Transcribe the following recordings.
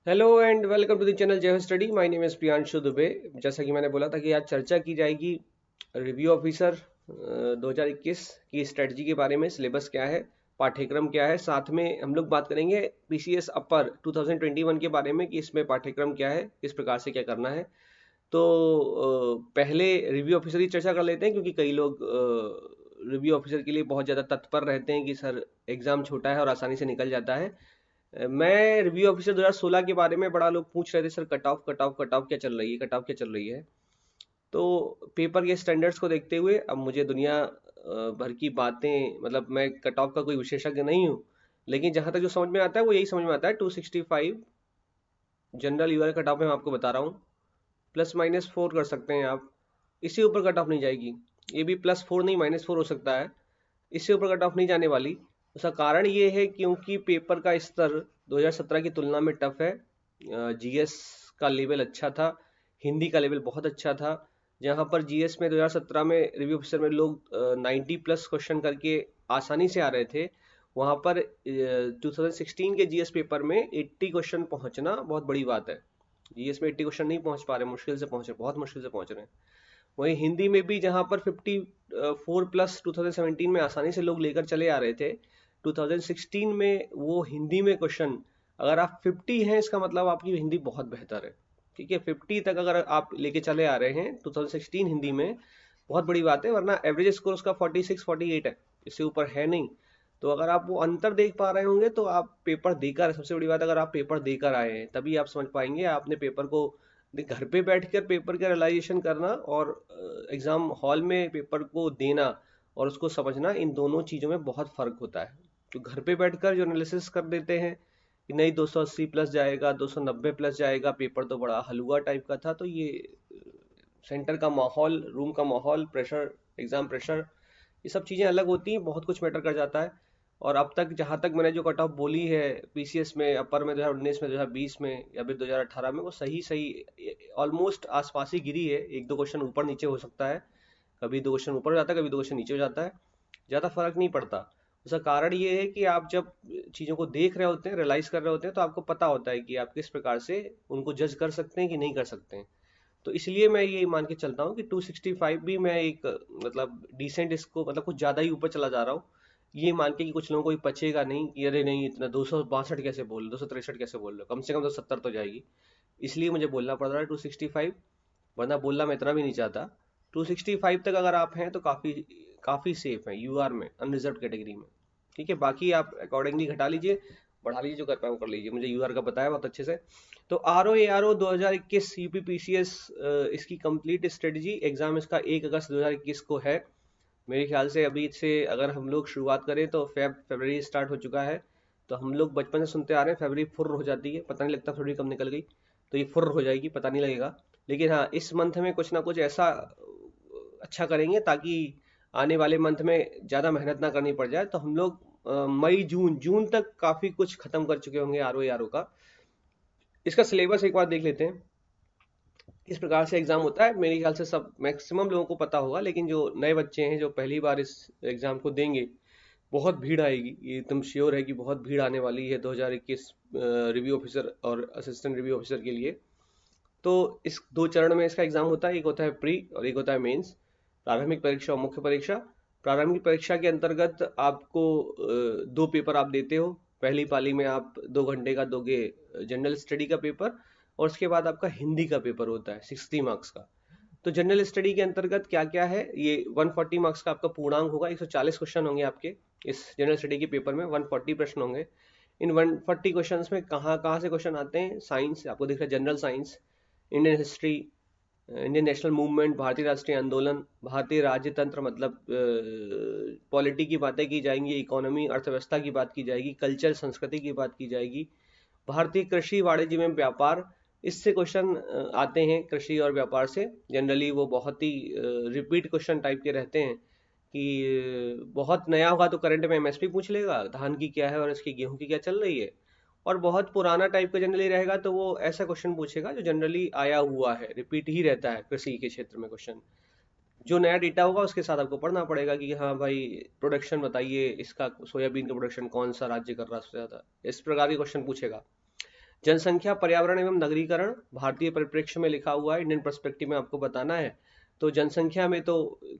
Hello and welcome to the channel Jai study. My name is Priyanshu Dubey. जैसा कि मैंने बोला था कि आज चर्चा की जाएगी रिव्यू ऑफिसर 2021 की स्ट्रेटजी के बारे में। सिलेबस क्या है, पाठ्यक्रम क्या है, साथ में हम लोग बात करेंगे पीसीएस अपर 2021 के बारे में कि इसमें पाठ्यक्रम क्या है, किस प्रकार से क्या करना है। तो पहले रिव्यू ऑफिसर की चर्चा कर लेते हैं, क्योंकि कई लोग रिव्यू ऑफिसर के लिए बहुत ज़्यादा तत्पर रहते हैं कि सर एग्ज़ाम छोटा है और आसानी से निकल जाता है। मैं रिव्यू ऑफिसर 2016 के बारे में बड़ा लोग पूछ रहे थे, sir cut off cut off cut off क्या चल रही है, कट ऑफ क्या चल रही है। तो पेपर के स्टैंडर्ड्स को देखते हुए अब मुझे दुनिया भर की बातें, मतलब मैं कट ऑफ का कोई विशेषज्ञ नहीं हूँ, लेकिन जहाँ तक जो समझ में आता है वो यही समझ में आता है। 265 जनरल यूआर कट ऑफ मैं आपको बता रहा हूँ। +-4 कर सकते हैं आप, इससे ऊपर कट ऑफ नहीं जाएगी। ये भी +4 नहीं -4 हो सकता है, इससे ऊपर कट ऑफ नहीं जाने वाली। उसका कारण ये है क्योंकि पेपर का स्तर 2017 की तुलना में टफ है। जीएस का लेवल अच्छा था, हिंदी का लेवल बहुत अच्छा था। जहाँ पर जीएस में 2017 में रिव्यू ऑफिसर में लोग 90+ क्वेश्चन करके आसानी से आ रहे थे, वहाँ पर 2016 के जीएस पेपर में 80 क्वेश्चन पहुँचना बहुत बड़ी बात है। जीएस में 80 क्वेश्चन नहीं पहुँच पा रहे, मुश्किल से पहुँच रहे, बहुत मुश्किल से पहुँच रहे हैं। वहीं हिंदी में भी जहाँ पर 54+ 2017 में आसानी से लोग लेकर चले आ रहे थे, 2016 में वो हिंदी में क्वेश्चन, अगर आप 50 हैं इसका मतलब आपकी हिंदी बहुत बेहतर है। ठीक है, 50 तक अगर आप लेके चले आ रहे हैं 2016 हिंदी में, बहुत बड़ी बात है। वरना एवरेज स्कोर उसका 46 48 है, इससे ऊपर है नहीं। तो अगर आप वो अंतर देख पा रहे होंगे तो आप पेपर देकर, सबसे बड़ी बात, अगर आप पेपर देकर आए हैं तभी आप समझ पाएंगे। आपने पेपर को घर पे बैठकर पेपर का रियलाइजेशन करना और एग्जाम हॉल में पेपर को देना और उसको समझना, इन दोनों चीज़ों में बहुत फर्क होता है। तो घर पे बैठकर जो एनालिसिस कर देते हैं कि नहीं 280+ जाएगा, 290+ जाएगा, पेपर तो बड़ा हलवा टाइप का था, तो ये सेंटर का माहौल, रूम का माहौल, प्रेशर, एग्जाम प्रेशर, ये सब चीज़ें अलग होती हैं, बहुत कुछ मैटर कर जाता है। और अब तक जहाँ तक मैंने जो कट ऑफ बोली है पीसीएस में अपर में 2019 में, 2020 में या फिर 2018 में, वो सही सही ऑलमोस्ट आसपास ही गिरी है। एक दो क्वेश्चन ऊपर नीचे हो सकता है, कभी दो क्वेश्चन ऊपर हो जाता है, कभी दो क्वेश्चन नीचे हो जाता है, ज़्यादा फर्क नहीं पड़ता। उसका कारण ये है कि आप जब चीज़ों को देख रहे होते हैं, रियलाइज कर रहे होते हैं, तो आपको पता होता है कि आप किस प्रकार से उनको जज कर सकते हैं कि नहीं कर सकते हैं। तो इसलिए मैं ये मान के चलता हूँ कि 265 भी मैं एक मतलब डिसेंट, इसको मतलब कुछ ज़्यादा ही ऊपर चला जा रहा हूँ। ये मान के कि कुछ लोगों को ये पचेगा नहीं कि अरे नहीं इतना 262 कैसे बोल रहे हो, 263 कैसे बोल रहे हो, कम से कम तो 70 तो जाएगी। इसलिए मुझे बोलना पड़ रहा है 265, वरना बोलना मैं इतना भी नहीं चाहता। 265 तक अगर आप हैं तो काफ़ी काफ़ी सेफ है यूआर में, अनरिजर्व कैटेगरी में। ठीक है, बाकी आप अकॉर्डिंगली घटा लीजिए, बढ़ा लीजिए, जो कर पाए वो कर लीजिए। मुझे यूआर का पता है बहुत अच्छे से। तो आर ओ 2021 यूपी पीसीएस, इसकी कंप्लीट स्ट्रेटजी, एग्जाम इसका 1 अगस्त 2021 को है। मेरे ख्याल से अभी से अगर हम लोग शुरुआत करें तो फरवरी स्टार्ट हो चुका है। तो हम लोग बचपन से सुनते आ रहे हैं फरवरी फुर्र हो जाती है, पता नहीं लगता फरवरी कब निकल गई। तो ये फुर्र हो जाएगी, पता नहीं लगेगा। लेकिन हाँ, इस मंथ में कुछ ना कुछ ऐसा अच्छा करेंगे ताकि आने वाले मंथ में ज़्यादा मेहनत ना करनी पड़ जाए। तो हम लोग मई जून जून तक काफ़ी कुछ खत्म कर चुके होंगे आर ओ का। इसका सिलेबस एक बार देख लेते हैं, किस प्रकार से एग्जाम होता है। मेरे ख्याल से सब मैक्सिमम लोगों को पता होगा, लेकिन जो नए बच्चे हैं जो पहली बार इस एग्जाम को देंगे, बहुत भीड़ आएगी, ये एकदम श्योर है कि बहुत भीड़ आने वाली है 2021 रिव्यू ऑफिसर और असिस्टेंट रिव्यू ऑफिसर के लिए। तो इस दो चरण में इसका एग्जाम होता है, एक होता है प्री और एक होता है मेंस, प्रारंभिक परीक्षा और मुख्य परीक्षा। प्रारंभिक परीक्षा के अंतर्गत आपको दो पेपर आप देते हो। पहली पाली में आप 2 घंटे का दोगे जनरल स्टडी का पेपर, और उसके बाद आपका हिंदी का पेपर होता है 60 मार्क्स का। तो जनरल स्टडी के अंतर्गत क्या क्या है, ये 140 मार्क्स का आपका पूर्णांक होगा, 140 क्वेश्चन होंगे आपके इस जनरल स्टडी के पेपर में, 140 प्रश्न होंगे। इन 140 क्वेश्चंस में कहाँ कहाँ से क्वेश्चन आते हैं, साइंस आपको दिख रहा है, general science, Indian history, Indian national movement, भारतीय राष्ट्रीय आंदोलन, भारतीय राज्य तंत्र, मतलब पॉलिटी की बातें की जाएंगी, इकोनॉमी अर्थव्यवस्था की बात की जाएगी, कल्चर संस्कृति की बात की जाएगी, भारतीय कृषि वाणिज्य में व्यापार, इससे क्वेश्चन आते हैं कृषि और व्यापार से। जनरली वो बहुत ही रिपीट क्वेश्चन टाइप के रहते हैं कि बहुत नया होगा तो करंट में एमएसपी पूछ लेगा, धान की क्या है और इसकी गेहूं की क्या चल रही है। और बहुत पुराना टाइप का जनरली रहेगा तो वो ऐसा क्वेश्चन पूछेगा जो जनरली आया हुआ है, रिपीट ही रहता है कृषि के क्षेत्र में क्वेश्चन। जो नया डेटा होगा उसके साथ आपको पढ़ना पड़ेगा कि हाँ भाई प्रोडक्शन बताइए, इसका सोयाबीन का प्रोडक्शन कौन सा राज्य कर रहा है सबसे ज़्यादा, इस प्रकार के क्वेश्चन पूछेगा। जनसंख्या, पर्यावरण एवं नगरीकरण भारतीय परिप्रेक्ष्य में लिखा हुआ है, इंडियन पर्सपेक्टिव में आपको बताना है। तो जनसंख्या में तो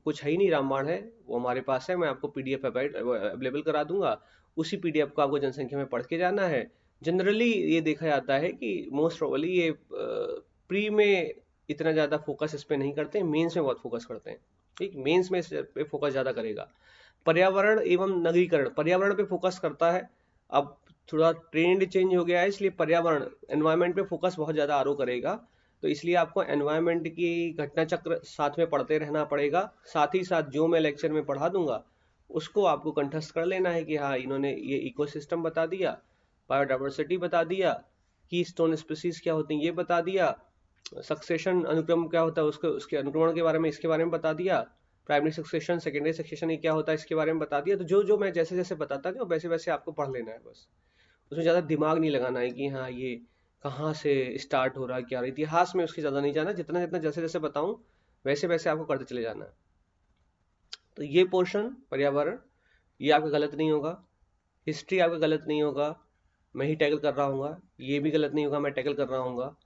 कुछ है ही नहीं, रामबाण है वो हमारे पास है, मैं आपको पीडीएफ अवेलेबल करा दूंगा, उसी पीडीएफ को आपको जनसंख्या में पढ़ के जाना है। जनरली ये देखा जाता है कि मोस्ट प्रोबेबली ये प्री में इतना ज़्यादा फोकस इस पे नहीं करते, मेंस में बहुत फोकस करते हैं। ठीक, मेंस में इस पे फोकस ज़्यादा करेगा। पर्यावरण एवं नगरीकरण, पर्यावरण पे फोकस करता है। अब थोड़ा ट्रेंड चेंज हो गया है, इसलिए पर्यावरण एनवायरनमेंट पे फोकस बहुत ज़्यादा आरो करेगा। तो इसलिए आपको एनवायरनमेंट की घटना चक्र साथ में पढ़ते रहना पड़ेगा। साथ ही साथ जो मैं लेक्चर में पढ़ा दूंगा उसको आपको कंठस्थ कर लेना है कि हाँ इन्होंने ये इकोसिस्टम बता दिया, बायोडाइवर्सिटी बता दिया, की स्टोन स्पीसीज क्या होती हैं ये बता दिया, सक्सेशन अनुक्रम क्या होता है उसके उसके अनुक्रमण के बारे में इसके बारे में बता दिया, प्राइमरी सक्सेशन सेकेंडरी सक्सेशन ये क्या होता है इसके बारे में बता दिया। तो जो जो मैं जैसे जैसे बताता था वैसे वैसे आपको पढ़ लेना है बस, उसमें ज़्यादा दिमाग नहीं लगाना है कि हाँ ये कहाँ से स्टार्ट हो रहा है क्या, इतिहास में उसकी ज़्यादा नहीं जाना, जितना जितना जैसे जैसे बताऊँ वैसे वैसे आपको करते चले जाना है। तो ये पोर्शन पर्यावरण ये आपका गलत नहीं होगा, हिस्ट्री आपका गलत नहीं होगा, मैं ही टैकल कर रहा हूँ, ये भी गलत नहीं होगा, मैं टैकल कर रहा हूँ।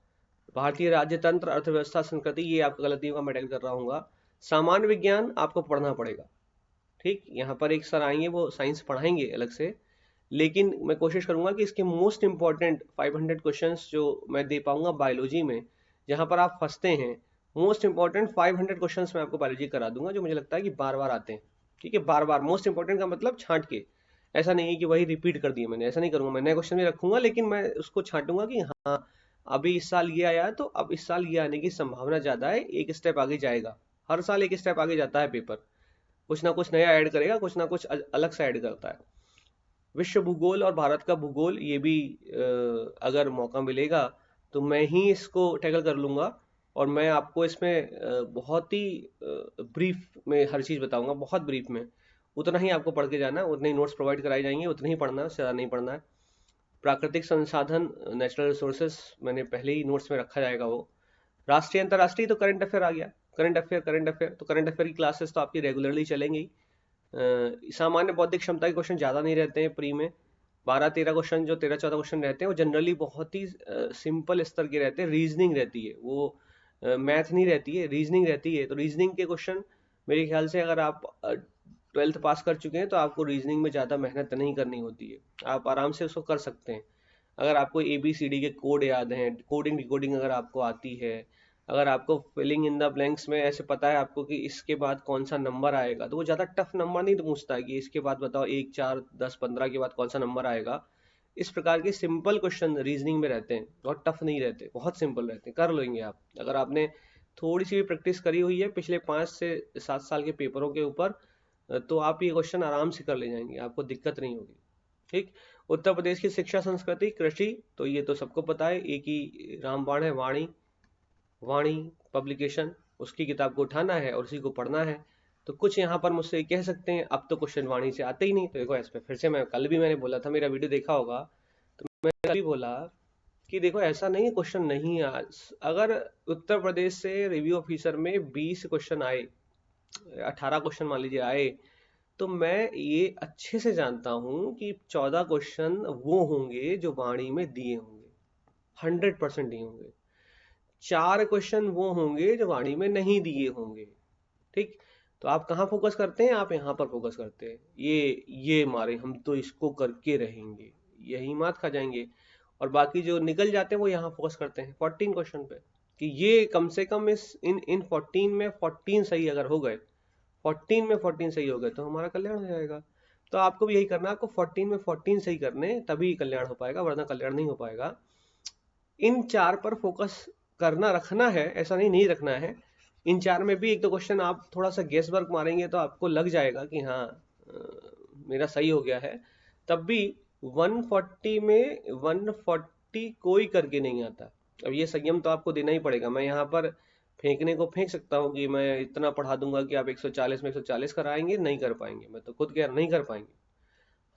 भारतीय राज्यतंत्र, अर्थव्यवस्था, संस्कृति ये आपका गलत नहीं होगा, मैं टैकल कर रहा हूँ। सामान्य विज्ञान आपको पढ़ना पड़ेगा। ठीक, यहाँ पर एक सर आएंगे वो साइंस पढ़ाएंगे अलग से, लेकिन मैं कोशिश करूंगा कि इसके मोस्ट इंपॉर्टेंट 500 क्वेश्चंस जो मैं दे पाऊंगा बायोलॉजी में, जहां पर आप फंसते हैं, मोस्ट इंपॉर्टेंट 500 क्वेश्चंस मैं आपको बायोलॉजी करा दूंगा, जो मुझे लगता है कि बार बार आते हैं। ठीक है, बार बार मोस्ट इंपॉर्टेंट का मतलब छांट के, ऐसा नहीं है कि वही रिपीट कर दिए मैंने, ऐसा नहीं करूंगा, मैं नए क्वेश्चन भी रखूंगा लेकिन मैं उसको छांटूंगा कि हाँ अभी इस साल ये आया तो अब इस साल ये आने की संभावना ज्यादा है, एक स्टेप आगे जाएगा। हर साल एक स्टेप आगे जाता है पेपर, कुछ ना कुछ नया ऐड करेगा, कुछ ना कुछ अलग सा ऐड करता है। विश्व भूगोल और भारत का भूगोल ये भी अगर मौका मिलेगा तो मैं ही इसको टैकल कर लूंगा, और मैं आपको इसमें बहुत ही ब्रीफ में हर चीज़ बताऊंगा, बहुत ब्रीफ में, उतना ही आपको पढ़ के जाना है, उतने ही नोट्स प्रोवाइड कराए जाएंगे, उतना ही पढ़ना है, उससे ज़्यादा नहीं पढ़ना है। प्राकृतिक संसाधन, नेचुरल रिसोर्सेस मैंने पहले ही नोट्स में रखा जाएगा वो। राष्ट्रीय अंतर्राष्ट्रीय तो करंट अफेयर आ गया, करंट अफेयर तो करंट अफेयर की क्लासेस तो आपकी रेगुलरली चलेंगी। सामान्य बौद्धिक क्षमता के क्वेश्चन ज़्यादा नहीं रहते हैं प्री में, 12-13 क्वेश्चन जो 13-14 क्वेश्चन रहते हैं वो जनरली बहुत ही सिंपल स्तर के रहते हैं, रीजनिंग रहती है वो, मैथ नहीं रहती है, रीजनिंग रहती है। तो रीजनिंग के क्वेश्चन मेरे ख्याल से अगर आप 12th पास कर चुके हैं तो आपको रीजनिंग में ज़्यादा मेहनत नहीं करनी होती है, आप आराम से उसको कर सकते हैं। अगर आपको ABCD के कोड याद हैं, कोडिंग डिकोडिंग अगर आपको आती है, अगर आपको फिलिंग इन द ब्लैंक्स में ऐसे पता है आपको कि इसके बाद कौन सा नंबर आएगा, तो वो ज़्यादा टफ नंबर नहीं पूछता है कि इसके बाद बताओ 1, 4, 10, 15 के बाद कौन सा नंबर आएगा। इस प्रकार के सिंपल क्वेश्चन रीजनिंग में रहते हैं, बहुत टफ नहीं रहते, बहुत सिंपल रहते हैं, कर लेंगे आप अगर आपने थोड़ी सी भी प्रैक्टिस करी हुई है पिछले 5 से 7 साल के पेपरों के ऊपर, तो आप ये क्वेश्चन आराम से कर ले जाएंगे, आपको दिक्कत नहीं होगी। ठीक, उत्तर प्रदेश की शिक्षा, संस्कृति, कृषि तो ये तो सबको पता है, एक ही रामबाण है, वाणी, वाणी पब्लिकेशन, उसकी किताब को उठाना है और उसी को पढ़ना है। तो कुछ यहाँ पर मुझसे कह सकते हैं अब तो क्वेश्चन वाणी से आते ही नहीं, तो देखो इस पे फिर से मैं कल भी मैंने बोला था, मेरा वीडियो देखा होगा तो मैं कल भी बोला कि देखो ऐसा नहीं है क्वेश्चन नहीं है आज, अगर उत्तर प्रदेश से रिव्यू ऑफिसर में 20 क्वेश्चन आए, 18 क्वेश्चन मान लीजिए आए, तो मैं ये अच्छे से जानता हूं कि 14 क्वेश्चन वो होंगे जो वाणी में दिए होंगे, 100% दिए होंगे, 4 क्वेश्चन वो होंगे जो वाणी में नहीं दिए होंगे। ठीक, तो आप कहाँ फोकस करते हैं, आप यहाँ पर फोकस करते हैं, ये मारे हम तो इसको करके रहेंगे, यही मात खा जाएंगे, और बाकी जो निकल जाते हैं वो यहाँ फोकस करते हैं 14 क्वेश्चन पे, कि ये कम से कम इस इन 14 में 14 सही अगर हो गए, 14 में 14 सही हो गए तो हमारा कल्याण हो जाएगा। तो आपको भी यही करना है, आपको 14 में 14 सही करने, तभी कल्याण हो पाएगा, वरना कल्याण नहीं हो पाएगा। इन 4 पर फोकस करना, रखना है, ऐसा नहीं नहीं रखना है। इन 4 में भी एक दो क्वेश्चन आप थोड़ा सा गेस वर्क मारेंगे तो आपको लग जाएगा कि हाँ मेरा सही हो गया है। तब भी 140 में 140 कोई करके नहीं आता। अब ये संयम तो आपको देना ही पड़ेगा, मैं यहाँ पर फेंकने को फेंक सकता हूँ कि मैं इतना पढ़ा दूंगा कि आप 140 में 140 कराएंगे, नहीं कर पाएंगे, मैं तो खुद कह रहा नहीं कर पाएंगे।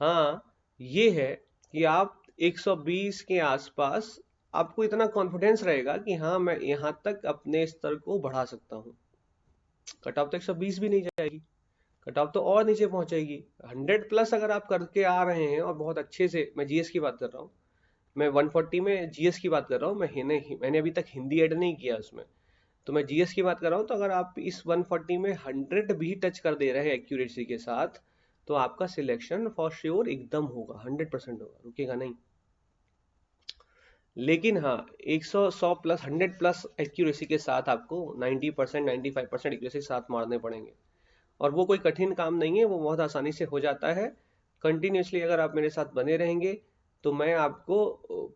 हाँ, ये है कि आप 120 के आसपास आपको इतना कॉन्फिडेंस रहेगा कि हाँ मैं यहाँ तक अपने स्तर को बढ़ा सकता हूँ। कट ऑफ तो 120 भी नहीं जाएगी, कट ऑफ तो और नीचे पहुंचेगी। 100 प्लस अगर आप करके आ रहे हैं और बहुत अच्छे से, मैं जीएस की बात कर रहा हूँ, मैं 140 में जीएस की बात कर रहा हूँ, मैंने अभी तक हिंदी ऐड नहीं किया उसमें, तो मैं जीएस की बात कर रहा हूँ। तो अगर आप इस 140 में 100 भी टच कर दे रहे हैं एक्यूरेसी के साथ, तो आपका सिलेक्शन फॉर श्योर एकदम होगा, 100% होगा, रुकेगा नहीं। लेकिन हाँ, 100 प्लस 100 प्लस एक्यूरेसी के साथ आपको 90% 95% एक्यूरेसी के साथ मारने पड़ेंगे। और वो कोई कठिन काम नहीं है, वो बहुत आसानी से हो जाता है। कंटिन्यूसली अगर आप मेरे साथ बने रहेंगे तो मैं आपको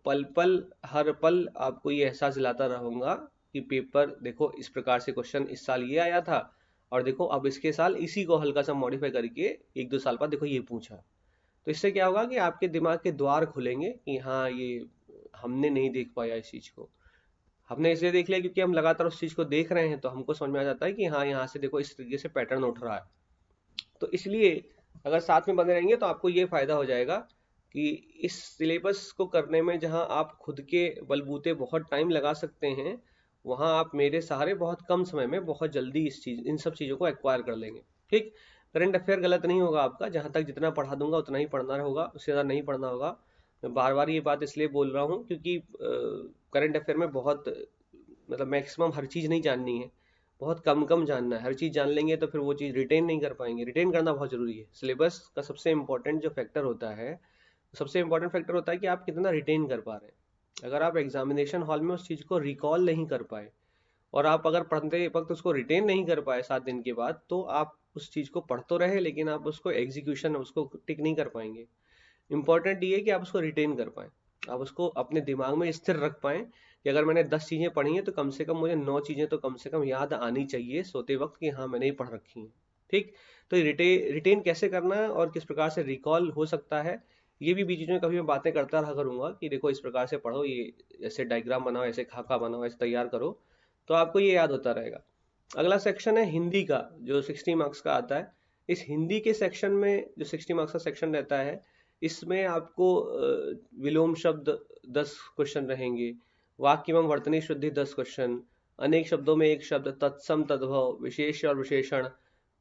पल पल, हर पल आपको ये एहसास दिलाता रहूंगा कि पेपर देखो इस प्रकार से क्वेश्चन इस साल ये आया था, और देखो अब इसके साल इसी को हल्का सा मॉडिफाई करके 1-2 साल बाद देखो ये पूछा। तो इससे क्या होगा कि आपके दिमाग के द्वार खुलेंगे कि हाँ, ये हमने नहीं देख पाया इस चीज को, हमने इसलिए देख लिया क्योंकि हम लगातार उस चीज को देख रहे हैं, तो हमको समझ में आ जाता है कि हाँ, यहाँ से देखो इस तरीके से पैटर्न उठ रहा है। तो इसलिए अगर साथ में बने रहेंगे तो आपको ये फायदा हो जाएगा कि इस सिलेबस को करने में जहाँ आप खुद के बलबूते बहुत टाइम लगा सकते हैं, वहाँ आप मेरे सहारे बहुत कम समय में बहुत जल्दी इन सब चीज़ों को एक्वायर कर लेंगे। ठीक। करंट अफेयर गलत नहीं होगा आपका, जहाँ तक जितना पढ़ा दूंगा उतना ही पढ़ना होगा, उससे ज़्यादा नहीं पढ़ना होगा। मैं बार बार ये बात इसलिए बोल रहा हूँ क्योंकि करंट अफेयर में बहुत, मतलब मैक्सिमम हर चीज़ नहीं जाननी है, बहुत कम कम जानना है। हर चीज़ जान लेंगे तो फिर वो चीज़ रिटेन नहीं कर पाएंगे। रिटेन करना बहुत ज़रूरी है। सिलेबस का सबसे इम्पोर्टेंट जो फैक्टर होता है, सबसे इम्पोर्टेंट फैक्टर होता है कि आप कितना रिटेन कर पा रहे हैं। अगर आप एग्जामिनेशन हॉल में उस चीज़ को रिकॉल नहीं कर पाए, और आप अगर पढ़ते वक्त उसको रिटेन नहीं कर पाए 7 दिन के बाद, तो आप उस चीज़ को पढ़ तो रहे लेकिन आप उसको एग्जीक्यूशन उसको टिक नहीं कर पाएंगे। इंपॉर्टेंट ये है कि आप उसको रिटेन कर पाएं, आप उसको अपने दिमाग में स्थिर रख पाएं कि अगर मैंने 10 चीज़ें पढ़ी हैं तो कम से कम मुझे 9 चीज़ें तो कम से कम याद आनी चाहिए सोते वक्त कि हाँ, मैंने ही पढ़ रखी हैं। ठीक। तो रिटेन कैसे करना है और किस प्रकार से रिकॉल हो सकता है, ये भी बीच में कभी मैं बातें करता रहा करूंगा कि देखो इस प्रकार से पढ़ो, ये ऐसे डायग्राम बनाओ, ऐसे खाका बनाओ, ऐसे तैयार करो, तो आपको ये याद होता रहेगा। अगला सेक्शन है हिंदी का, जो 60 मार्क्स का आता है। इस हिंदी के सेक्शन में जो 60 मार्क्स का सेक्शन रहता है, इसमें आपको विलोम शब्द 10 क्वेश्चन रहेंगे, वाक्य एवं वर्तनी शुद्धि 10 क्वेश्चन, अनेक शब्दों में एक शब्द, तत्सम तद्भव, विशेष और विशेषण,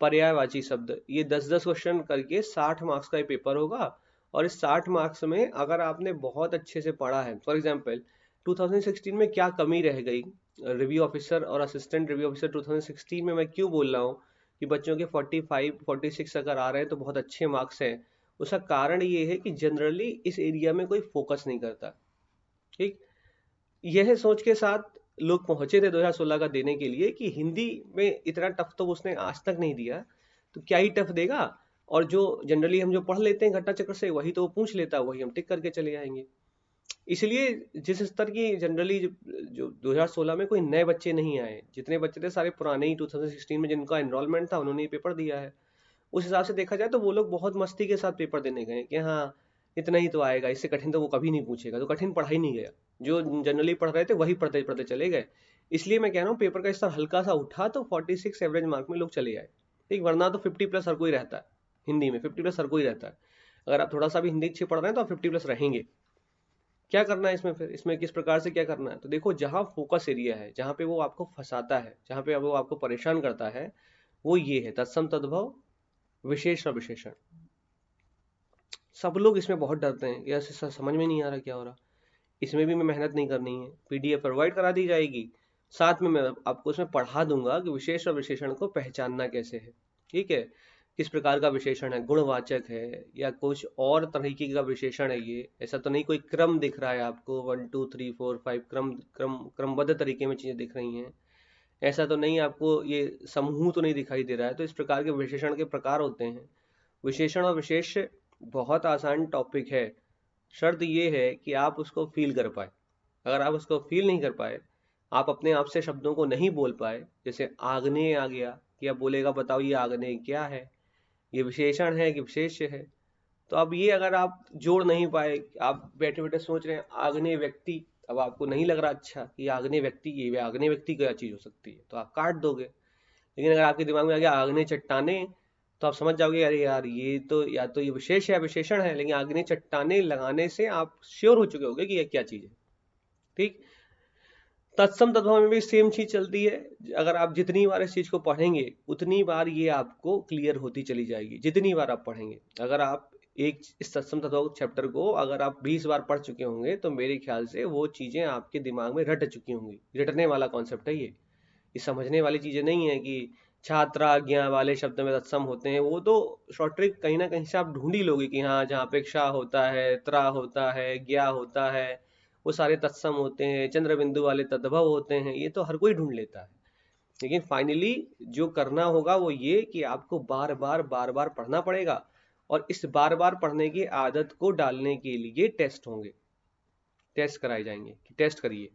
पर्यायवाची शब्द, ये 10-10 क्वेश्चन करके 60 मार्क्स का ये पेपर होगा। और इस 60 मार्क्स में अगर आपने बहुत अच्छे से पढ़ा है, फॉर एग्जाम्पल 2016 में क्या कमी रह गई, रिव्यू ऑफिसर और असिस्टेंट रिव्यू ऑफिसर 2016 में मैं क्यों बोल रहा हूँ कि बच्चों के 45-46 अगर आ रहे हैं तो बहुत अच्छे मार्क्स हैं, उसका कारण ये है कि जनरली इस एरिया में कोई फोकस नहीं करता। ठीक। यह सोच के साथ लोग पहुंचे थे 2016 का देने के लिए कि हिंदी में इतना टफ तो उसने आज तक नहीं दिया, तो क्या ही टफ देगा, और जो जनरली हम जो पढ़ लेते हैं घट्टा चक्र से वही तो वो पूछ लेता है, वही हम टिक करके चले जाएंगे। इसलिए जिस स्तर की जनरली जो 2016 में कोई नए बच्चे नहीं आए, जितने बच्चे थे सारे पुराने ही 2016 में जिनका एनरोलमेंट था उन्होंने ये पेपर दिया है। उस हिसाब से देखा जाए तो वो लोग बहुत मस्ती के साथ पेपर देने गए कि हाँ, इतना ही तो आएगा, इससे कठिन तो वो कभी नहीं पूछेगा, तो कठिन पढ़ा ही नहीं गया। जो जनरली पढ़ रहे थे वही पढ़ते पढ़ते चले गए। इसलिए मैं कह रहा हूँ पेपर का स्तर हल्का सा उठा तो 46 एवरेज मार्क में लोग चले आए। ठीक। वरना तो 50 प्लस हर कोई रहता है, हिंदी में 50 प्लस हर कोई रहता है। अगर आप थोड़ा सा भी हिंदी अच्छी पढ़ रहे हैं तो आप 50 प्लस रहेंगे। क्या करना है इसमें, फिर इसमें किस प्रकार से क्या करना है, तो देखो जहाँ फोकस एरिया है, जहाँ पे वो आपको फंसाता है, जहाँ पे वो आपको परेशान करता है, वो ये है तत्सम तद्भव, विशेष और विशेषण। सब लोग इसमें बहुत डरते हैं, या समझ में नहीं आ रहा क्या हो रहा। इसमें भी मैं मेहनत नहीं करनी है, पीडीएफ प्रोवाइड करा दी जाएगी, साथ में मैं आपको उसमें पढ़ा दूंगा कि विशेष और विशेषण को पहचानना कैसे है। ठीक है। किस प्रकार का विशेषण है, गुणवाचक है या कुछ और तरीके का विशेषण है, ये ऐसा तो नहीं कोई क्रम दिख रहा है आपको 1 2 3 4 5 क्रमबद्ध तरीके में चीजें दिख रही हैं, ऐसा तो नहीं आपको ये समूह तो नहीं दिखाई दे रहा है। तो इस प्रकार के विशेषण के प्रकार होते हैं। विशेषण और विशेष बहुत आसान टॉपिक है, शर्त ये है कि आप उसको फील कर पाए। अगर आप उसको फील नहीं कर पाए, आप अपने आप से शब्दों को नहीं बोल पाए, जैसे आग्नेय आ गया कि अब बोलेगा बताओ ये आग्नेय क्या है, ये विशेषण है कि विशेष है, तो अब ये अगर आप जोड़ नहीं पाए, आप बैठे बैठे सोच रहे हैं आग्नेय व्यक्ति, अब आपको नहीं लग रहा अच्छा कि आग्नेय व्यक्ति, ये आग्नेय व्यक्ति क्या चीज हो सकती है, तो आप काट दोगे। लेकिन अगर आपके दिमाग में आ गया आग्नेय चट्टाने, तो आप समझ जाओगे अरे यार ये तो या तो ये विशेष है विशेषण है, लेकिन आग्नेय चट्टाने लगाने से आप श्योर हो चुके होगे कि ये क्या चीज है। ठीक। तत्सम तद्भव में भी सेम चीज चलती है। अगर आप जितनी बार इस चीज को पढ़ेंगे उतनी बार ये आपको क्लियर होती चली जाएगी, जितनी बार आप पढ़ेंगे। अगर आप एक इस तत्सम तत्व चैप्टर को अगर आप 20 बार पढ़ चुके होंगे तो मेरे ख्याल से वो चीजें आपके दिमाग में रट चुकी होंगी। रटने वाला कॉन्सेप्ट है ये समझने वाली चीजें नहीं है कि छात्राज्ञा वाले शब्द में तत्सम होते हैं। वो तो शॉर्ट ट्रिक कहीं ना कहीं से आप ढूंढ ही लोगे कि हाँ, जहाँ पे क्षा होता है, त्रा होता है, ज्ञा होता है, वो सारे तत्सम होते हैं। चंद्र बिंदु वाले तद्भव होते हैं, ये तो हर कोई ढूंढ लेता है। लेकिन फाइनली जो करना होगा वो ये कि आपको बार बार पढ़ना पड़ेगा, और इस बार बार पढ़ने की आदत को डालने के लिए टेस्ट होंगे, टेस्ट कराए जाएंगे कि टेस्ट करिए,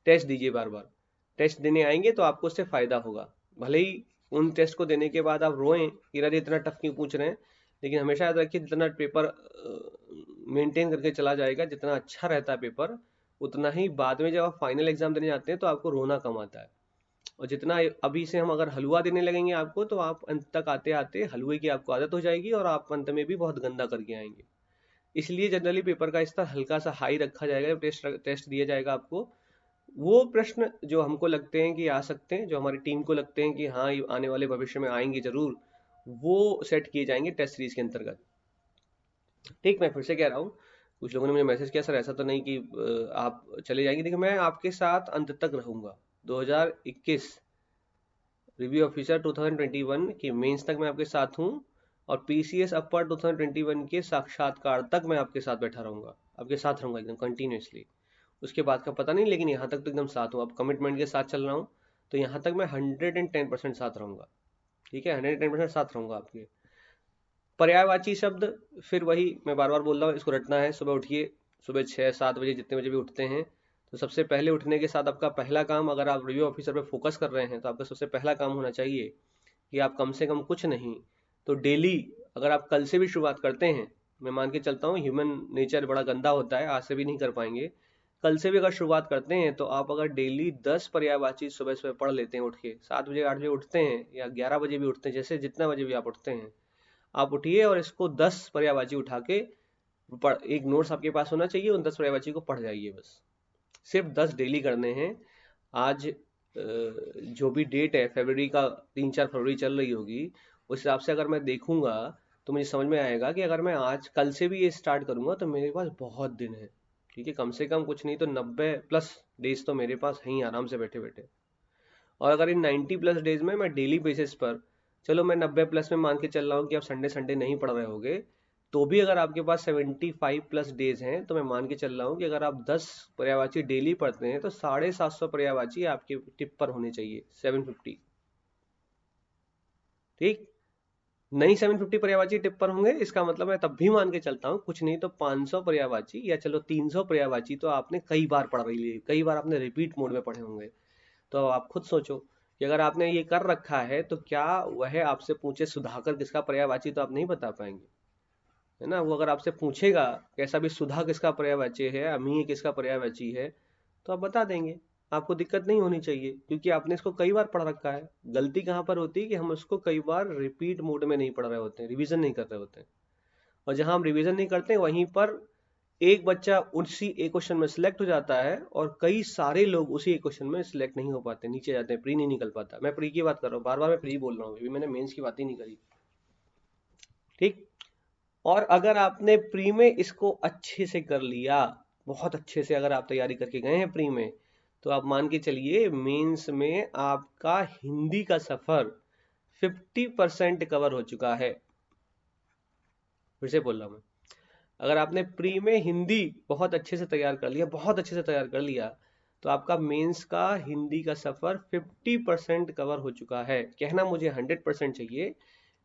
टेस्ट दीजिए बार बार। टेस्ट देने आएंगे तो आपको उससे फायदा होगा। भले ही उन टेस्ट को देने के बाद आप रोएं कि यार इतना टफ क्यों पूछ रहे हैं, लेकिन हमेशा याद रखिए जितना पेपर मेंटेन करके चला जाएगा, जितना अच्छा रहता है पेपर, उतना ही बाद में जब आप फाइनल एग्जाम देने जाते हैं तो आपको रोना कम आता है। और जितना अभी से हम अगर हलवा देने लगेंगे आपको, तो आप अंत तक आते आते हलवे की आपको आदत हो जाएगी और आप अंत में भी बहुत गंदा करके आएंगे। इसलिए जनरली पेपर का स्तर हल्का सा हाई रखा जाएगा जब टेस्ट दिया जाएगा आपको। वो प्रश्न जो हमको लगते हैं कि आ सकते हैं, जो हमारी टीम को लगते हैं कि हाँ ये आने वाले भविष्य में आएंगे जरूर, वो सेट किए जाएंगे टेस्ट सीरीज के अंतर्गत। ठीक, मैं फिर से कह रहा हूँ, कुछ लोगों ने मुझे मैसेज किया सर ऐसा तो नहीं कि आप चले जाएंगे। देखिए, मैं आपके साथ अंत तक रहूंगा। 2021 रिव्यू ऑफिसर 2021 के मेंस तक मैं आपके साथ हूँ, और पीसीएस अपर 2021 के साक्षात्कार तक मैं आपके साथ बैठा रहूंगा, आपके साथ रहूंगा एकदम कंटिन्यूसली। उसके बाद का पता नहीं, लेकिन यहाँ तक तो एकदम साथ हूँ। अब कमिटमेंट के साथ चल रहा हूँ, तो यहाँ तक मैं 110% साथ रहूंगा। ठीक है, 110% साथ रहूंगा आपके। पर्यायवाची शब्द, फिर वही मैं बार बार बोल रहा हूँ, इसको रटना है। सुबह उठिए, सुबह 6-7 बजे जितने बजे भी उठते हैं, तो सबसे पहले उठने के साथ आपका पहला काम, अगर आप रिव्यू ऑफिसर पे फोकस कर रहे हैं तो आपका सबसे पहला काम होना चाहिए कि आप कम से कम कुछ नहीं तो डेली, अगर आप कल से भी शुरुआत करते हैं, मैं मान के चलता हूँ ह्यूमन नेचर बड़ा गंदा होता है, आज से भी नहीं कर पाएंगे, कल से भी अगर शुरुआत करते हैं तो आप अगर डेली 10 पर्यायवाची सुबह सुबह पढ़ लेते हैं, उठ के 7 बजे 8 बजे उठते हैं या 11 बजे भी उठते हैं, जैसे जितना बजे भी आप उठते हैं, आप उठिए और इसको 10 पर्यायवाची उठा के एक नोट्स आपके पास होना चाहिए, उन 10 पर्यायवाची को पढ़ जाइए बस। सिर्फ 10 डेली करने हैं। आज जो भी डेट है, फरवरी का 3-4 फरवरी चल रही होगी, उस हिसाब से अगर मैं देखूंगा तो मुझे समझ में आएगा कि अगर मैं आज कल से भी ये स्टार्ट करूंगा तो मेरे पास बहुत दिन है। ठीक है, कम से कम कुछ नहीं तो 90+ डेज तो मेरे पास हैं ही आराम से बैठे बैठे। और अगर इन 90+ डेज में मैं डेली बेसिस पर, चलो मैं 90+ में मान के चल रहा हूँ कि आप संडे संडे नहीं पढ़ रहे होगे, तो भी अगर आपके पास 75+ डेज हैं, तो मैं मान के चल रहा हूँ कि अगर आप 10 पर्यायवाची डेली पढ़ते हैं तो 750 पर्यायवाची आपके टिप पर होने चाहिए, 750। ठीक, नहीं 750 पर्यायवाची टिप पर होंगे, इसका मतलब मैं तब भी मान के चलता हूँ कुछ नहीं तो 500 पर्यायवाची, या चलो 300 पर्यायवाची तो आपने कई बार पढ़ रही है, कई बार आपने रिपीट मोड में पढ़े होंगे। तो आप खुद सोचो कि अगर आपने ये कर रखा है तो क्या वह आपसे पूछे सुधाकर किसका पर्यायवाची, तो आप नहीं बता पाएंगे, है ना। वो अगर आपसे पूछेगा कैसा भी सुधा किसका पर्यायवाची है, अमी किसका पर्यायवाची है, तो आप बता देंगे। आपको दिक्कत नहीं होनी चाहिए, क्योंकि आपने इसको कई बार पढ़ रखा है। गलती कहाँ पर होती है कि हम उसको कई बार रिपीट मोड में नहीं पढ़ रहे होते हैं, रिवीजन नहीं कर रहे होते हैं। और जहां हम रिवीजन नहीं करते वहीं पर एक बच्चा उसी एक क्वेश्चन में सिलेक्ट हो जाता है, और कई सारे लोग उसी एक क्वेश्चन में सिलेक्ट नहीं हो पाते, नीचे जाते हैं, प्री नहीं निकल पाता। मैं प्री की बात कर रहा हूँ, बार बार मैं प्री बोल रहा हूँ, अभी मैंने मेंस की बात ही नहीं करी। ठीक, और अगर आपने प्री में इसको अच्छे से कर लिया, बहुत अच्छे से अगर आप तैयारी करके गए हैं प्री में, तो आप मान के चलिए मेंस में आपका हिंदी का सफर 50% कवर हो चुका है। फिर से बोल रहा हूं मैं, अगर आपने प्री में हिंदी बहुत अच्छे से तैयार कर लिया, बहुत अच्छे से तैयार कर लिया, तो आपका मेंस का हिंदी का सफर 50% कवर हो चुका है। कहना मुझे 100% चाहिए,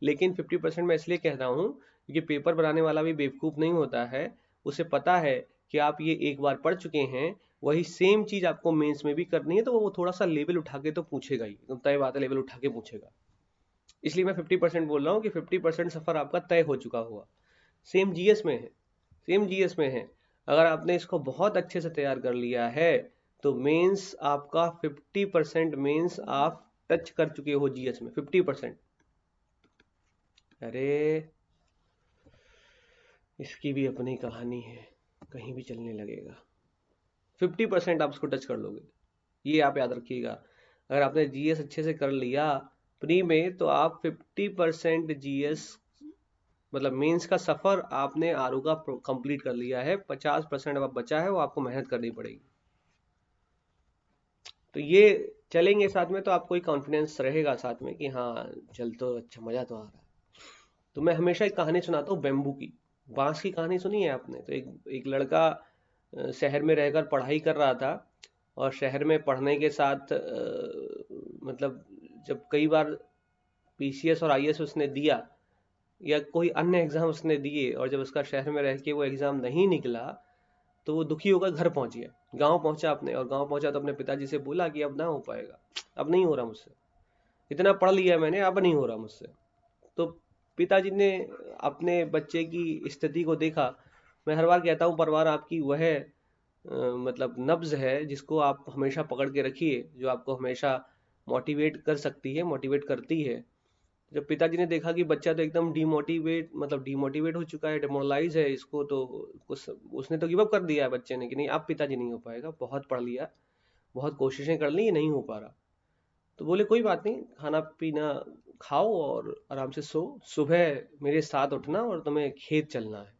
लेकिन 50% मैं इसलिए कह रहा हूँ क्योंकि पेपर बनाने वाला भी बेवकूफ़ नहीं होता है। उसे पता है कि आप ये एक बार पढ़ चुके हैं, वही सेम चीज़ आपको मेंस में भी करनी है, तो वो थोड़ा सा लेवल उठा के तो पूछेगा ही, तो तय बात है, लेवल उठा के पूछेगा। इसलिए मैं 50% बोल रहा हूँ कि 50% सफर आपका तय हो चुका हुआ। सेम जीएस में है, सेम जीएस में है। अगर आपने इसको बहुत अच्छे से तैयार कर लिया है तो मेंस आपका 50% मेंस आप टच कर चुके हो जीएस में, 50%। अरे इसकी भी अपनी कहानी है, कहीं भी चलने लगेगा। 50% आप उसको टच कर लोगे, ये आप याद रखिएगा। अगर आपने जीएस अच्छे से कर लिया प्री में, तो आप 50% जीएस मतलब मेंस का सफर आपने आरओ का कंप्लीट कर लिया है, 50% अब बचा है, वो आपको मेहनत करनी पड़ेगी। तो ये चलेंगे साथ में तो आपको एक कॉन्फिडेंस रहेगा साथ में कि हाँ चल, तो अच्छा मजा तो आ रहा है। तो मैं हमेशा एक कहानी सुनाता हूँ बेम्बू की, बांस की कहानी सुनी है आपने? तो एक लड़का शहर में रहकर पढ़ाई कर रहा था, और शहर में पढ़ने के साथ मतलब जब कई बार पीसीएस और आईएएस उसने दिया या कोई अन्य एग्जाम उसने दिए, और जब उसका शहर में रह के वो एग्जाम नहीं निकला, तो वो दुखी होकर घर पहुंच गया, गांव पहुंचा अपने, और गांव पहुंचा तो अपने पिताजी से बोला कि अब ना हो पाएगा, अब नहीं हो रहा मुझसे, इतना पढ़ लिया मैंने, अब नहीं हो रहा मुझसे। तो पिताजी ने अपने बच्चे की स्थिति को देखा। मैं हर बार कहता हूँ परिवार आपकी वह मतलब नब्ज है जिसको आप हमेशा पकड़ के रखिए, जो आपको हमेशा मोटिवेट कर सकती है, मोटिवेट करती है। जब पिताजी ने देखा कि बच्चा तो एकदम डिमोटिवेट हो चुका है, डिमोरलाइज है, इसको तो कुछ, उसने तो गिव अप कर दिया है बच्चे ने कि नहीं अब पिताजी नहीं हो पाएगा, बहुत पढ़ लिया, बहुत कोशिशें कर ली, ये नहीं हो पा रहा। तो बोले कोई बात नहीं, खाना पीना खाओ और आराम से सो, सुबह मेरे साथ उठना और तुम्हें खेत चलना है।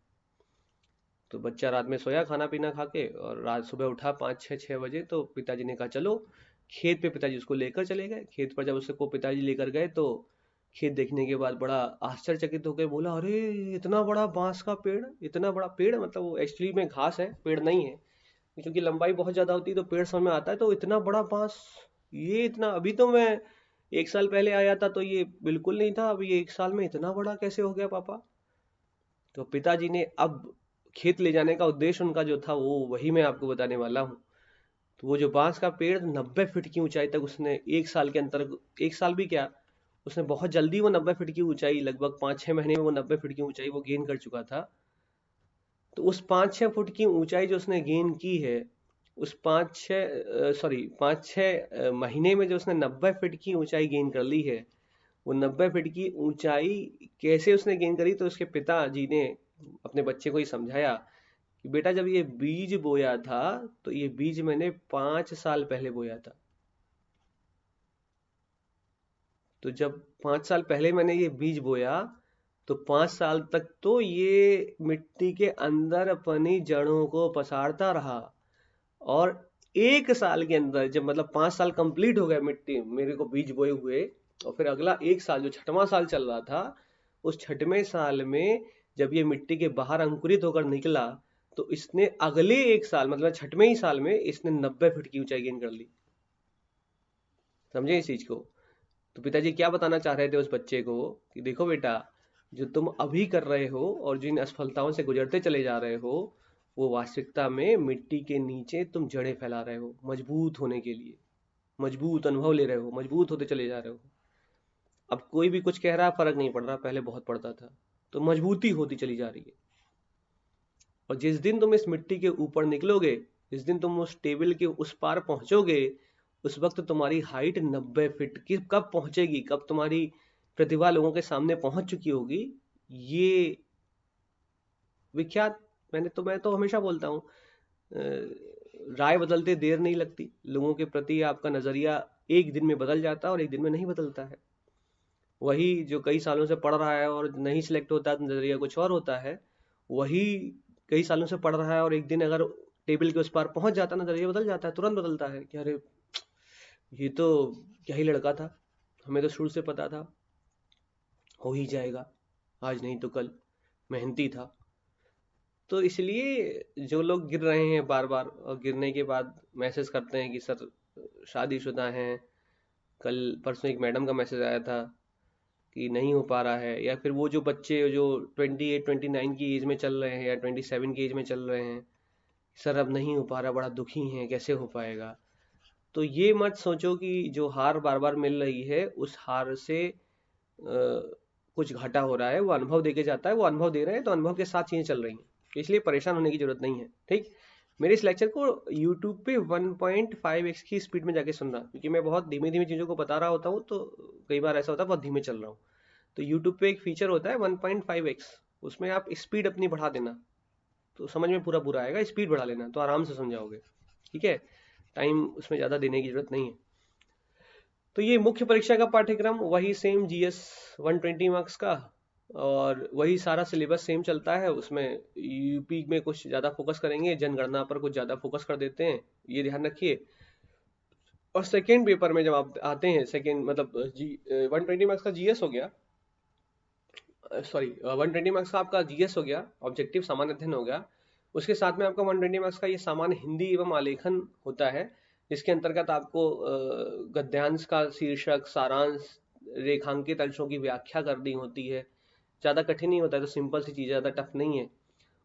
तो बच्चा रात में सोया खाना पीना खा के, और रात सुबह उठा 5 6 6 बजे, तो पिताजी ने कहा चलो खेत पे। पिताजी उसको लेकर चले गए खेत पर। जब उसको पिताजी लेकर गए तो खेत देखने के बाद बड़ा आश्चर्यचकित होकर बोला, अरे इतना बड़ा बांस का पेड़, इतना बड़ा पेड़, मतलब वो एक्चुअली में घास है, पेड़ नहीं है, क्योंकि लंबाई बहुत ज्यादा होती है तो पेड़ समझ में आता है। तो इतना बड़ा बांस, ये इतना, अभी तो मैं 1 साल पहले आया था तो ये बिल्कुल नहीं था, अब ये 1 साल में इतना बड़ा कैसे हो गया पापा? तो पिताजी ने अब खेत ले जाने का उद्देश्य उनका जो था वो वही मैं आपको बताने वाला हूँ। तो वो जो बांस का पेड़ 90 फीट की ऊंचाई तक उसने 1 साल के अंतर, 1 साल भी क्या, उसने बहुत जल्दी वो 90 फीट की ऊंचाई, लगभग 5 6 महीने में वो 90 फीट की ऊंचाई वो गेन कर चुका था। तो उस 5 6 फुट की ऊंचाई जो उसने गेन की है, उस 5 6 महीने में जो उसने 90 फीट की ऊंचाई गेन कर ली है, वो 90 फीट की ऊंचाई कैसे उसने गेन करी? तो उसके पिताजी ने अपने बच्चे को ही समझाया कि बेटा जब ये बीज बोया था तो ये बीज मैंने 5 साल पहले बोया था। तो जब 5 साल पहले मैंने ये बीज बोया तो 5 साल तक तो ये मिट्टी के अंदर अपनी जड़ों को पसारता रहा, और 1 साल के अंदर जब मतलब 5 साल कंप्लीट हो गए मिट्टी मेरे को बीज बोए हुए, और फिर अगला 1 साल जो छठवां साल चल रहा था, उस छठवें साल में जब ये मिट्टी के बाहर अंकुरित होकर निकला, तो इसने अगले 1 साल मतलब छठवें ही साल में इसने 90 फीट की ऊंचाई गेन कर ली। समझे इस चीज को? तो पिताजी क्या बताना चाह रहे थे उस बच्चे को कि देखो बेटा, जो तुम अभी कर रहे हो और जिन असफलताओं से गुजरते चले जा रहे हो, वो वास्तविकता में मिट्टी के नीचे तुम जड़ें फैला रहे हो मजबूत होने के लिए, मजबूत अनुभव ले रहे हो, मजबूत होते चले जा रहे हो। अब कोई भी कुछ कह रहा है फर्क नहीं पड़ रहा, पहले बहुत पड़ता था, तो मजबूती होती चली जा रही है। और जिस दिन तुम इस मिट्टी के ऊपर निकलोगे, जिस दिन तुम उस टेबल के उस पार पहुंचोगे, उस वक्त तुम्हारी हाइट 90 फीट की कब पहुंचेगी, कब तुम्हारी प्रतिभा लोगों के सामने पहुंच चुकी होगी, ये विख्यात। मैं तो हमेशा बोलता हूँ, राय बदलते देर नहीं लगती, लोगों के प्रति आपका नजरिया एक दिन में बदल जाता है और एक दिन में नहीं बदलता है। वही जो कई सालों से पढ़ रहा है और नहीं सिलेक्ट होता तो नजरिया कुछ और होता है, वही कई सालों से पढ़ रहा है और एक दिन अगर टेबल के उस पार पहुंच जाता है, नजरिया बदल जाता है, तुरंत बदलता है कि अरे ये तो क्या ही लड़का था, हमें तो शुरू से पता था हो ही जाएगा, आज नहीं तो कल, मेहनती था। तो इसलिए जो लोग गिर रहे हैं बार बार और गिरने के बाद मैसेज करते हैं कि सर शादीशुदा हैं, कल परसों एक मैडम का मैसेज आया था कि नहीं हो पा रहा है, या फिर वो जो बच्चे जो 28 29 की एज में चल रहे हैं या 27 की एज में चल रहे हैं, सर अब नहीं हो पा रहा, बड़ा दुखी हैं, कैसे हो पाएगा? तो ये मत सोचो कि जो हार बार बार मिल रही है उस हार से कुछ घाटा हो रहा है, वो अनुभव देके जाता है, वो अनुभव दे रहे हैं तो अनुभव के साथ चीजें चल रही हैं, इसलिए परेशान होने की जरूरत नहीं है। ठीक, मेरे इस लेक्चर को YouTube पे 1.5x की स्पीड में जाके सुनना, क्योंकि मैं बहुत धीमे धीमे चीज़ों को बता रहा होता हूँ, तो कई बार ऐसा होता है बहुत धीमे चल रहा हूँ। तो YouTube पे एक फीचर होता है 1.5x, उसमें आप स्पीड अपनी बढ़ा देना तो समझ में पूरा पूरा आएगा, स्पीड बढ़ा लेना तो आराम से समझाओगे। ठीक है, टाइम उसमें ज़्यादा देने की जरूरत नहीं है। तो ये मुख्य परीक्षा का पाठ्यक्रम वही सेम GS 120 मार्क्स का, और वही सारा सिलेबस सेम चलता है उसमें। यूपी में कुछ ज़्यादा फोकस करेंगे, जनगणना पर कुछ ज़्यादा फोकस कर देते हैं, ये ध्यान रखिए। और सेकेंड पेपर में जब आप आते हैं, सेकेंड मतलब जी 120 मार्क्स का जीएस हो गया, सॉरी 120 मार्क्स का आपका जीएस हो गया, ऑब्जेक्टिव सामान्य अध्ययन हो गया। उसके साथ में आपका 120 मार्क्स का ये सामान्य हिंदी एवं आलेखन होता है, जिसके अंतर्गत आपको गद्यांश का शीर्षक, सारांश, रेखांकित अंशों की व्याख्या करनी होती है। ज़्यादा कठिन नहीं होता है, तो सिंपल सी चीज़, ज़्यादा टफ नहीं है।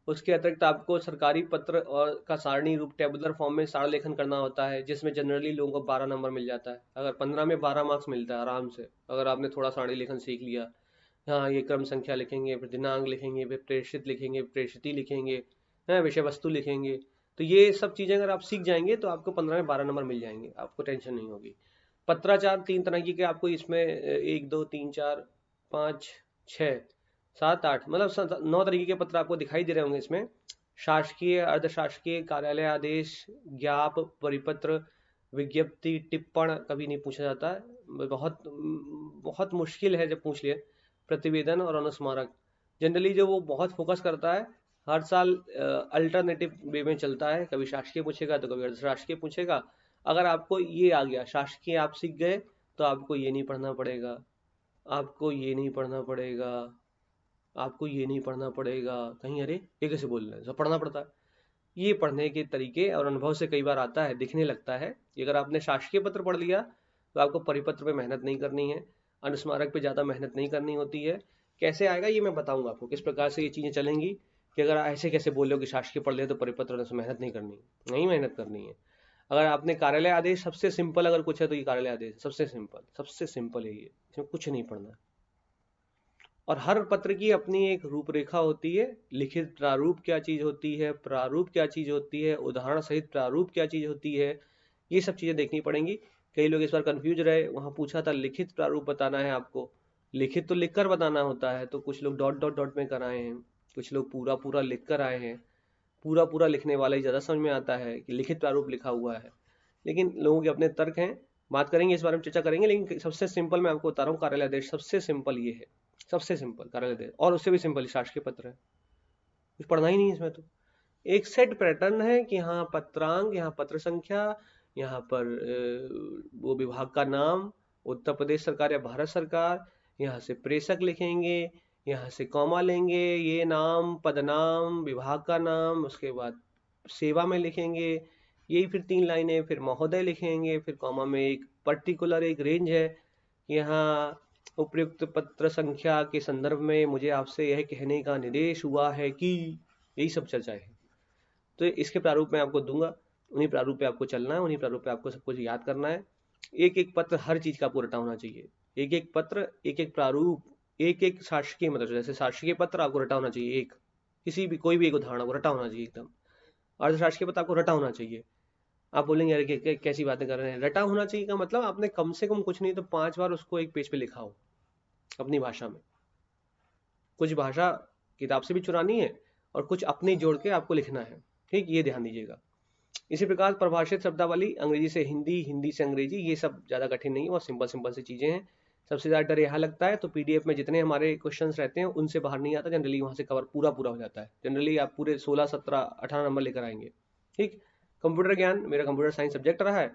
उसके अतिरिक्त आपको सरकारी पत्र और का सारणी रूप टेबुलर फॉर्म में सार लेखन करना होता है, जिसमें जनरली लोगों को 12 नंबर मिल जाता है। अगर 15 में 12 मार्क्स मिलता है आराम से, अगर आपने थोड़ा सारणी लेखन सीख लिया। हाँ, ये क्रम संख्या लिखेंगे, फिर दिनांक लिखेंगे, फिर प्रेषित लिखेंगे, प्रेषिती लिखेंगे, है विषय वस्तु लिखेंगे। तो ये सब चीज़ें अगर आप सीख जाएंगे तो आपको 15 में 12 नंबर मिल जाएंगे, आपको टेंशन नहीं होगी। पत्राचार 3 तरह की के आपको इसमें 1 2 3 4 5 6 7 8 मतलब 9 तरीके के पत्र आपको दिखाई दे रहे होंगे इसमें। शासकीय, अर्धशासकीय, कार्यालय आदेश, ज्ञाप, परिपत्र, विज्ञप्ति, टिप्पण कभी नहीं पूछा जाता है, बहुत बहुत मुश्किल है जब पूछ लिए। प्रतिवेदन और अनुस्मारक जनरली जो वो बहुत फोकस करता है, हर साल अल्टरनेटिव वे में चलता है, कभी शासकीय पूछेगा तो कभी अर्धशासकीय पूछेगा। अगर आपको ये आ गया, शासकीय आप सीख गए, तो आपको ये नहीं पढ़ना पड़ेगा, आपको ये नहीं पढ़ना पड़ेगा, आपको ये नहीं पढ़ना पड़ेगा। कहीं अरे ये कैसे बोल रहे हैं, सब पढ़ना पड़ता है। ये पढ़ने के तरीके और अनुभव से कई बार आता है, दिखने लगता है कि अगर आपने शासकीय पत्र पढ़ लिया तो आपको परिपत्र पे मेहनत नहीं करनी है, अनुस्मारक पे ज़्यादा मेहनत नहीं करनी होती है। कैसे आएगा ये मैं बताऊंगा आपको, किस प्रकार से ये चीज़ें चलेंगी, कि अगर ऐसे कैसे बोल रहे हो कि शासकीय पढ़ लिया तो परिपत्र से मेहनत नहीं करनी, नहीं मेहनत करनी है। अगर आपने कार्यालय आदेश, सबसे सिंपल अगर कुछ है तो ये कार्यालय आदेश सबसे सिंपल है, ये इसमें कुछ नहीं पढ़ना। और हर पत्र की अपनी एक रूपरेखा होती है, लिखित प्रारूप क्या चीज होती है, प्रारूप क्या चीज होती है, उदाहरण सहित प्रारूप क्या चीज होती है, ये सब चीजें देखनी पड़ेंगी। कई लोग इस बार कंफ्यूज रहे, वहां पूछा था लिखित प्रारूप बताना है आपको, लिखित तो लिखकर बताना होता है, तो कुछ लोग डॉट डॉट डॉट में कराए हैं, कुछ लोग पूरा पूरा लिख कर आए हैं। पूरा पूरा लिखने वाला ही ज्यादा समझ में आता है कि लिखित प्रारूप लिखा हुआ है, लेकिन लोगों के अपने तर्क हैं। बात करेंगे, इस बारे में चर्चा करेंगे, लेकिन सबसे सिंपल मैं आपको बता रहा हूँ, कार्यालय आदेश सबसे सिंपल ये है, सबसे सिंपल कार्यालय आदेश। और उससे भी सिंपल शासकीय पत्र है, कुछ पढ़ना ही नहीं है इसमें। तो एक सेट पैटर्न है कि यहाँ पत्रांक, यहाँ पत्र संख्या, यहाँ पर वो विभाग का नाम, उत्तर प्रदेश सरकार या भारत सरकार, यहाँ से प्रेषक लिखेंगे, यहाँ से कॉमा लेंगे, ये नाम, पदनाम, विभाग का नाम, उसके बाद सेवा में लिखेंगे, यही फिर 3 लाइनें, फिर महोदय लिखेंगे, फिर कॉमा में एक पर्टिकुलर एक रेंज है। यहाँ उपयुक्त पत्र संख्या के संदर्भ में मुझे आपसे यह कहने का निर्देश हुआ है कि, यही सब चर्चा है। तो इसके प्रारूप में आपको दूंगा, उन्हीं प्रारूप पे आपको चलना है, उन्हीं प्रारूप पे आपको सब कुछ याद करना है। एक एक पत्र हर चीज का आपको रटा होना चाहिए, एक एक पत्र, एक एक प्रारूप, एक एक शासकीय, मतलब जैसे शासकीय पत्र आपको रटा होना चाहिए, एक किसी भी कोई भी एक उदाहरण आपको रटा होना चाहिए एकदम। अर्थशास्त्र के पता आपको रटा होना चाहिए। आप बोलेंगे अरे कैसी बातें कर रहे हैं, रटा होना चाहिए का मतलब आपने कम से कम कुछ नहीं तो 5 बार उसको एक पेज पे लिखा हो अपनी भाषा में। कुछ भाषा किताब से भी चुरानी है और कुछ अपनी जोड़ के आपको लिखना है, ठीक, ये ध्यान दीजिएगा। इसी प्रकार प्रभाषित शब्दावली, अंग्रेजी से हिंदी, हिंदी से अंग्रेजी, ये सब ज़्यादा कठिन नहीं है, बहुत सिंपल सिंपल सी चीज़ें हैं। सबसे ज़्यादा डर यहाँ लगता है तो पीडीएफ में जितने हमारे क्वेश्चंस रहते हैं उनसे बाहर नहीं आता, जनरली वहाँ से कवर पूरा पूरा हो जाता है। जनरली आप पूरे 16 17 18 नंबर लेकर आएंगे, ठीक। कंप्यूटर ज्ञान मेरा कंप्यूटर साइंस सब्जेक्ट रहा है,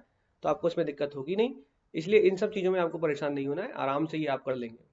तो आपको इसमें दिक्कत होगी नहीं, इसलिए इन सब चीज़ों में आपको परेशान नहीं होना है, आराम से ये आप कर लेंगे।